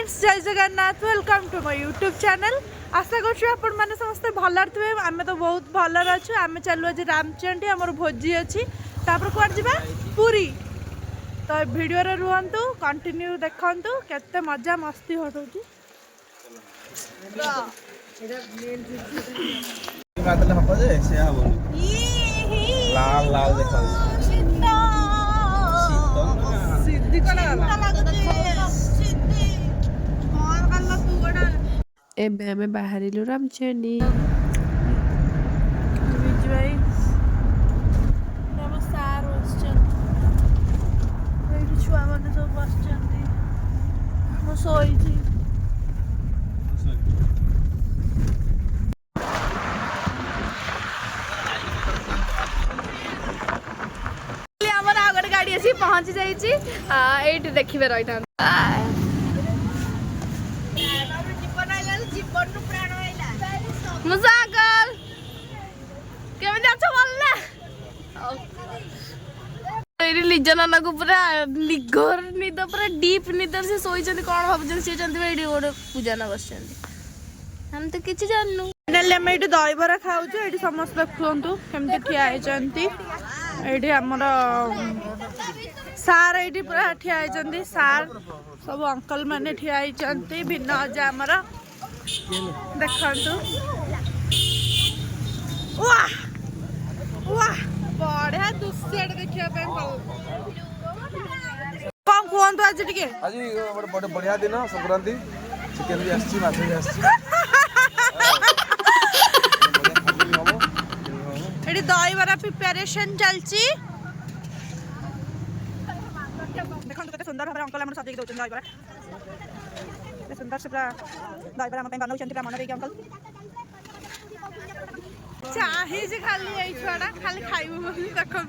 Friends Jai Jagannath welcome to my YouTube channel. आशा कर समस्त भलर थे आम तो बहुत भलर अच्छे। आम चलू आज रामचंडी आमर भोजी अच्छी कौन जा पुरी तो वीडियो रुहतु कंटिन्यू देखु केते मजा मस्ती हटू लाल लाल एबे हमें बाहर रामचंडी छुआ मैंने सब बस शोची गाड़ी आसी पहुंची जाइए देखिए रही मुसागल केमिति अछ बोलना एरी लिजा नाना को पूरा निघर निद पूरा डीप निदर से सोई कोन भाबुछन से चंदी एडी गोटे पूजा ना बसचंदी हम तो किछि जाननु फाइनली हम एडी दही बरा खाउछु। एडी समस्त देखुंतु केमिति ठिया आइचंती एडी हमर सार एडी पूरा ठिया आइचंती सार सब अंकल माने ठिया आइचंती भिन्न अजा हमर देखंतु वाह वाह बढ़िया दृश्य देखिया पे कौन कहतु आज टिके आज बड़े बढ़िया दिन संक्रांति चिकन भी आछि माछ भी आछि एडी दही बरा प्रिपरेशन चलची देखंतु केते सुंदर भाबरे अंकल हमर सजेक दउछन दही बरा केते सुंदर से पूरा दही बरा हम पे बनाउछन पूरा मन रे अंकल चाहे जे खाली आई छुआडा खाली खाइबो बोली देखो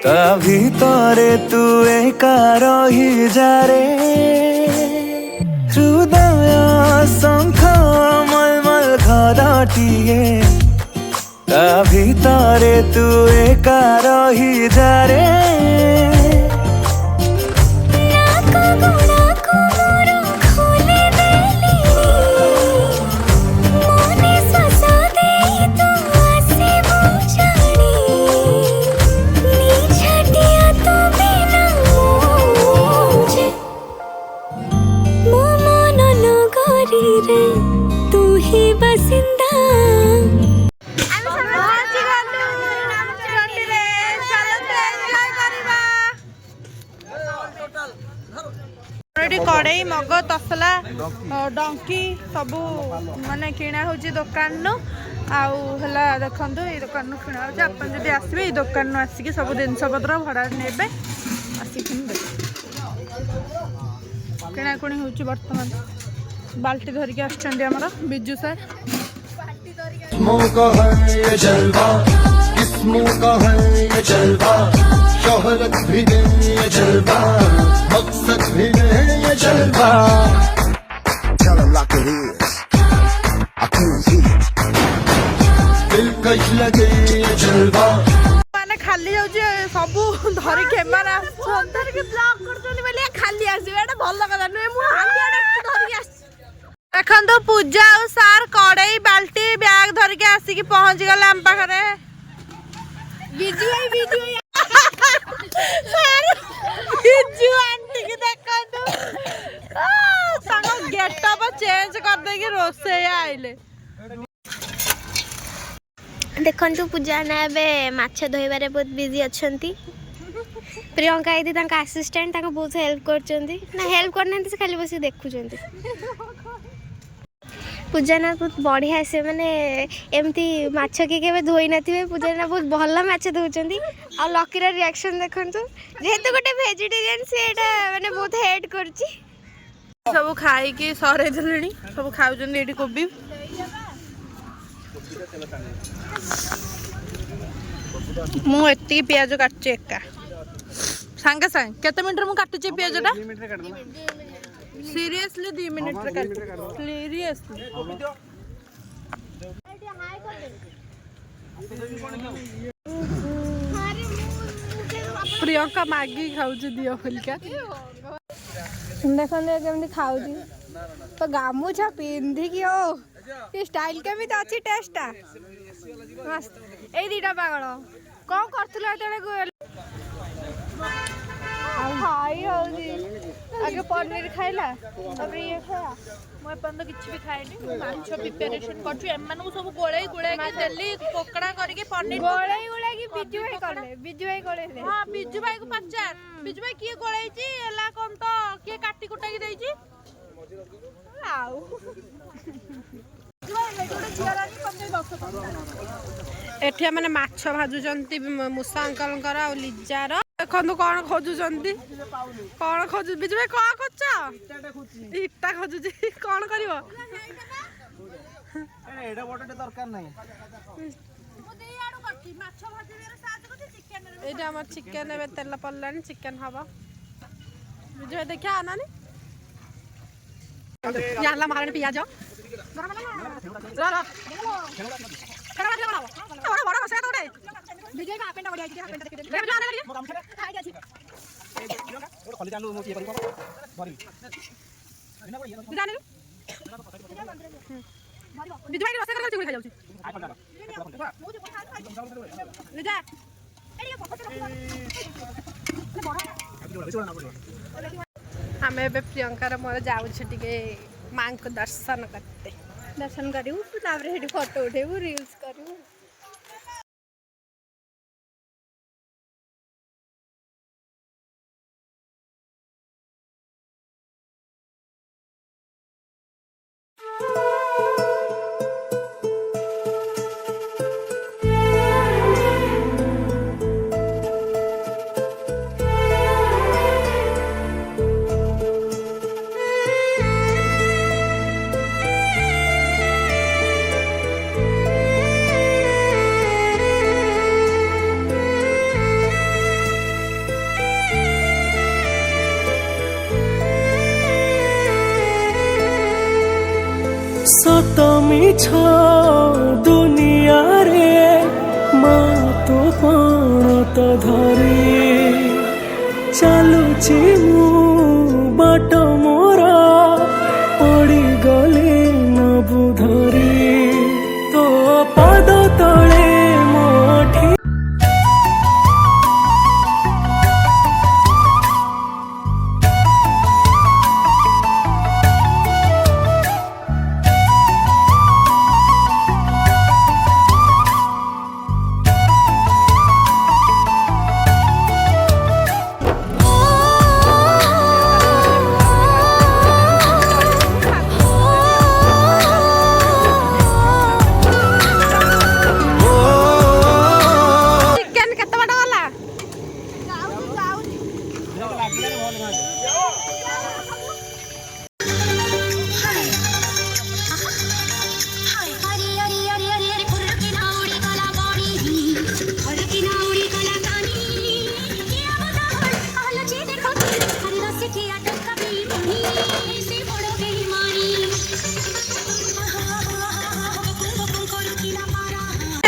ता भितरे तू एका रही जा रे हृदय शंख मलमल घरटिए ता भितरे तू एका रही जा रे तू ही बसिंदा कड़ई मग तसला डंकी सबू माने किणा हो दुकान आला देखो ये दुकान किणा हो जब आसवे दुकान आसिक सब जिनस पत्र भड़ा ने आसिक किणाकुणी हो बर्तमान बाल्टी धरिक आमर बिजू सर शोहरत भी नहीं ये जलवा मकसद भी नहीं ये जलवा Tell him like it is I can't heat दिलकश लगे ये जलवा माने खाली जाउची सबु धरि केमार संतर के ब्लॉक करचोनी बेले खाली आसी एटा भलो कथा नै मु हाली एटा धरि आसी देखन तो पूजा और सार कड़ई बाल्टी बैग धरि के आसी की पहुंच गले हम पाखरे वीडियो सर बिजू आंटी की देखन तो संग गेटअप चेंज कर दे के रोसे आइले देखंतु पूजा ना बे माछ धोइबारे बहुत बिजी अछंती प्रियंका यदि तांका असिस्टेंट तांका बहुत हेल्प करचंती ना हेल्प करनंती से खाली बसी देखुचंती पूजना बहुत बढ़िया से माने एमती माछ के केबे धोई नथिबे पूजना बहुत भल माछ दउचंदी आ लकीर रिएक्शन देखंतु जेहेतु गोटे वेजिटेरियन से एटा माने बहुत हेट करची सब खाई के सरे देलेनी सब खाउचंदी एठी कोबी मु एत्ती प्याज काटचे एका सांगे सांग केते मिनिट मु काटचे प्याजटा सीरियसली 2 मिनिट रे काट सीरियसली प्रियंका मैगी खाउछ दियो फुलका देखो केमती खाउछ तो गामुछा पिंधि कि ओ ये स्टाइल केमिति अछि टेस्टा मस्त ए दीटा पागल कौन करथुला तेरे खाई होगी आगे पनीर खाइला अब ये खाया मैं अपन तो किछि भी खाएनी माछ प्रिपरेशन करछु एमन सब गोळे गुळे के देली कोकड़ा करके पनीर गोळे गुळे की बिजू भाई गोळे हां बिजू भाई को पचार बिजू भाई किए गोळे छी एला कोन तो के काटी कुटा की देई छी आउ एठिया माने माछ भाजुचंती मुसा अंकल आ लिजार देखो कौन खोजुचंती कौन खोजु बिजु भाई कौन खोज इटा खोजुची कौन करिवो एडा बटटे दरकार नाही एटा हमर चिकन एबे तेल पल्लानी चिकन हबो बिजु भाई देखा आनानी याला मारने पियाज आम ए प्रियंकार मोर जाऊँ माँ को दर्शन करते दर्शन करूँ फोटो उठेबू रील्स करूँ सत मिछ दुनिया रे तो पण तो धरी चलुची मु बाट मोरा पड़ी गले न बुधरी तो पद तले मोठी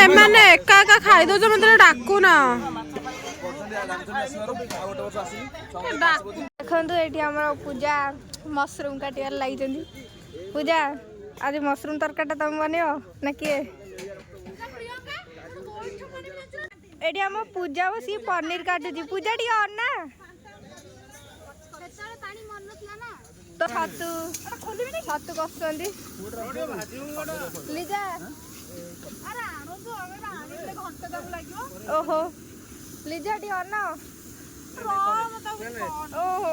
मैंने एका एका खाई दो जो मतलब डाकू ना देखो ये आम पूजा मशरूम काटार लगी पूजा आज मशरूम तरकारी तुम बन ना किए ये आम पूजा बस पनीर काटुची पूजा टी ना तो छतु छतु कस लिजा ओहो लिजा टी ना ओहो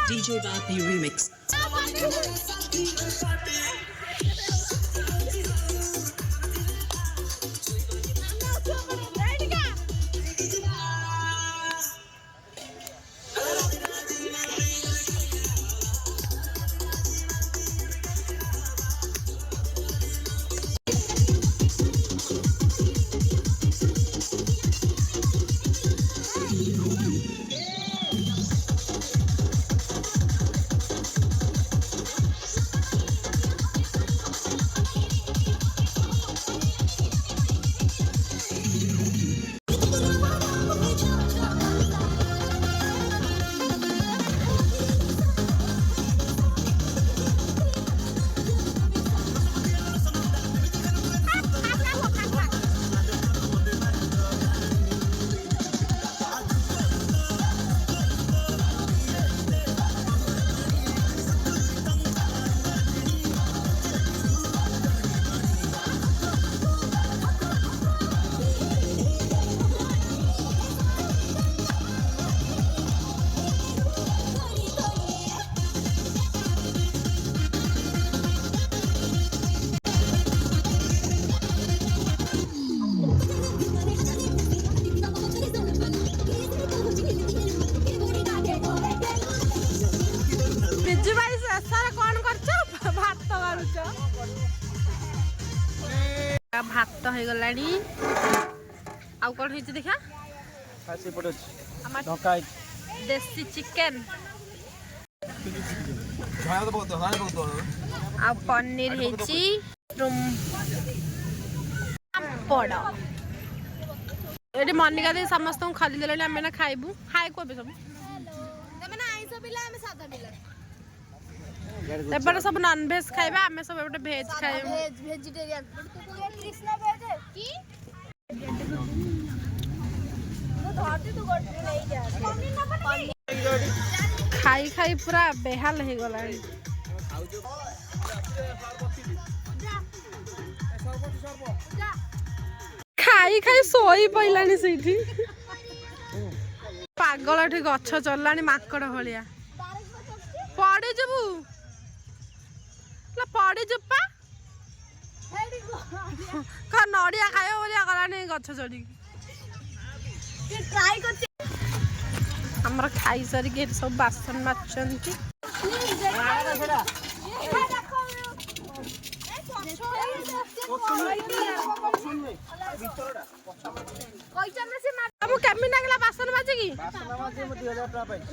DJ Vapi Remix. ବିଜୁ ଭାଇ ଶେଷରେ କଣ କରୁଛ? ଭାତ ମାରୁଛ। ଭାତ ହେଇଗଲାଣି। ଆଉ କଣ ହେଇଛି ଦେଖା? ଦେଶୀ ଚିକେନ ଆଉ ପନିର ହେଇଛି। ପାମ୍ପଡ଼ ଏଠି ମନିକା ଦେଇ ସମସ୍ତଙ୍କୁ ଖଲି ଦେଲେଣି। ଆମେ ନା ଖାଇବୁ। ଖାଇ କହିବେ ସବୁ ଏପଟେ ସବୁ ନନଭେଜ ଖାଇବା, ଆମେ ସବୁ ଏପଟେ ଭେଜ ଖାଇବୁ। ଖାଇ ଖାଇ ପୁରା ବେହାଲ ହେଇଗଲାଣି। ଖାଇ ଖାଇ ଶୋଇ ପଇଲାଣି ସେଇଠି। ପାଗଳ ଏଠି ଗଛ ଚଲାଣି ମାଙ୍କଡ ଭଳିଆ। ପଡିଯିବୁ ପଡିଯିବୁ ପା ନଡିଆ ଖାଇବ ଭଳିଆ ଗଲାଣି ଗଛ ଚଢିକି। ଆମର ଖାଇସାରିକି ଏଠି ସବୁ ବାସନ ମାଜୁଛନ୍ତି। କେମିତି ଲାଗିଲା ବାସନ ମାଜିକି?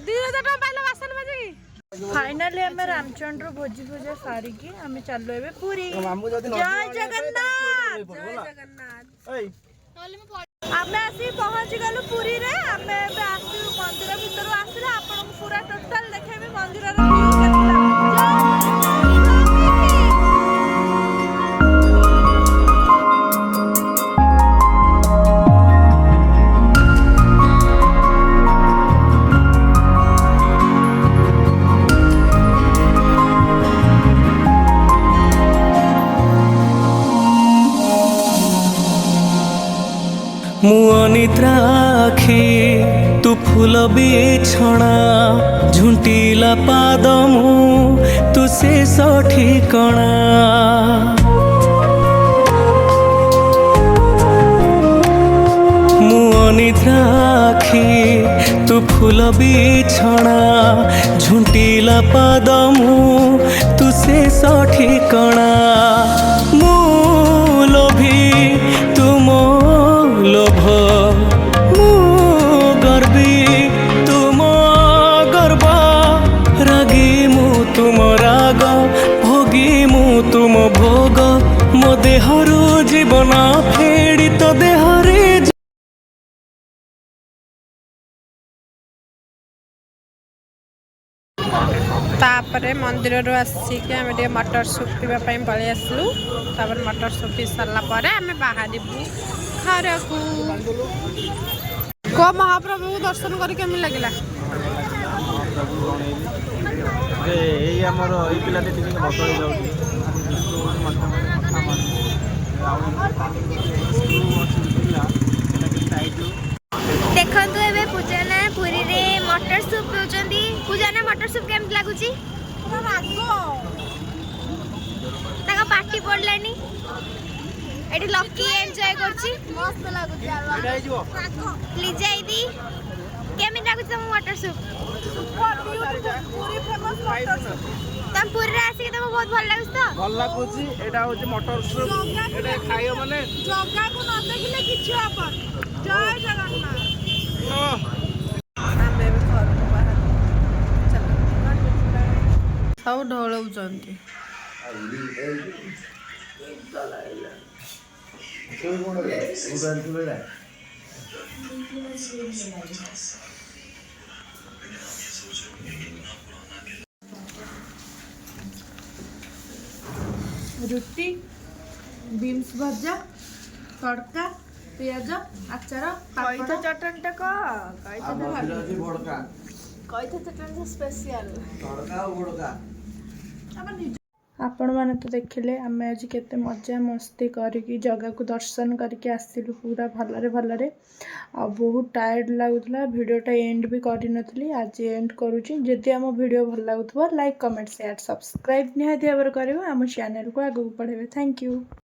2000 ଟଙ୍କା ପାଇଲା ବାସନ ମାଜିକି। फाइनाली आम रामचंद्र भोजी भोजा सारिकी आम चलो ए पुरी। जय जगन्नाथ जय जगन्नाथ। आम आसी पहुँच गलु पुरी रे। आम मंदिर भीतर आसिले आपन पूरा टोटल देखेबी मंदिर रो व्यू केतना। ମୁଁ ଅନିଦ୍ରାଖି ତୁ ଫୁଲ ବିଛଣା ଝୁଣ୍ଟିଲା ପାଦ ମୁଁ ତୁ ଶେଷ ଠିକଣା। ମୁଁ ଅନିଦ୍ରାଖି ତୁ ଫୁଲ ବିଛଣା ଝୁଣ୍ଟିଲା ପାଦ ମୁଁ ତୁ ଶେଷ ଠିକଣା। ମୁଁ ଲୋଭି ତୁମ लोभ मु गर्वी तुम गर्व ଦେହରୁ ଜୀବନ ଫେଡ଼ି ତୋ ଦେହରେ ତାପରେ ମନ୍ଦିରରୁ ଆସିକି ଆମେ ଟିକେ ମଟର ସୁପ୍ ପିଇବା ପାଇଁ ପଳେଇ ଆସିଲୁ। ତାପରେ ମଟର ସୁପ୍ ପିଇ ସାରିଲା ପରେ ଆମେ ବାହାରିବୁ ଘରକୁ। କୋ ମହାପ୍ରଭୁଙ୍କୁ ଦର୍ଶନ କରି କେମିତି ଲାଗିଲା? ଏଇ ଆମର ଏଇ ପିଲାଟି ଟିକେ ବଦଳି ଯାଉଛି। ଦେଖନ୍ତୁ ଏବେ ପୂଜାନା ପୁରୀରେ ମଟର ସୁପ୍ ପିଉଛନ୍ତି। ପୂଜାନା ମଟର ସୁପ୍ କେମିତି ଲାଗୁଛି? ତାଙ୍କ ପାଟି ପଡ଼ିଲାନି। ଏଠି ଲକି ଏନ୍ଜୟ କରୁଛି। ମସ୍ତ ଲାଗୁଛି। ଲିଜା ଦିଦି କେମିତି ଲାଗୁଛି ତମ ମଟର ସୁପ୍? ତମ ପୁରୀରେ ଆସିକି ତମକୁ ବହୁତ ଭଲ ଲାଗୁଛି ତ? ଭଲ ଲାଗୁଛି। ଏଇଟା ହଉଛି ମଟର ସୁପ୍। ଏଇଟା ଖାଇବ ମାନେ ଜଗାକୁ ନ ଦେଖିଲେ କିଛି ହବନି। ଜୟ ଜଗନ୍ନାଥ। ଆମେ ଏବେ ଘରକୁ ବାହାରିବୁ। ସବୁ ଢୋଳଉଛନ୍ତି। ରୁଟି, ବିମ୍ସ ଭଜା, ତଡ଼କା, ପିଆଜ, ଆଚାର, ପାପଡ଼ ଚଟଣିଟା ଆପଣମାନେ ତ ଦେଖିଲେ ଆମେ ଆଜି କେତେ ମଜା ମସ୍ତି କରିକି ଜଗାକୁ ଦର୍ଶନ କରିକି ଆସିଲୁ ପୁରା ଭଲରେ ଭଲରେ। ଆଉ ବହୁତ ଟାୟାର୍ଡ଼ ଲାଗୁଥିଲା। ଭିଡ଼ିଓଟା ଏଣ୍ଡ ବି କରିନଥିଲି, ଆଜି ଏଣ୍ଡ କରୁଛି। ଯଦି ଆମ ଭିଡ଼ିଓ ଭଲ ଲାଗୁଥିବ ଲାଇକ୍ କମେଣ୍ଟ ସେୟାର ସବସ୍କ୍ରାଇବ୍ ନିହାତି ଭାବରେ କରିବ। ଆମ ଚ୍ୟାନେଲକୁ ଆଗକୁ ବଢ଼ାଇବେ। Thank you.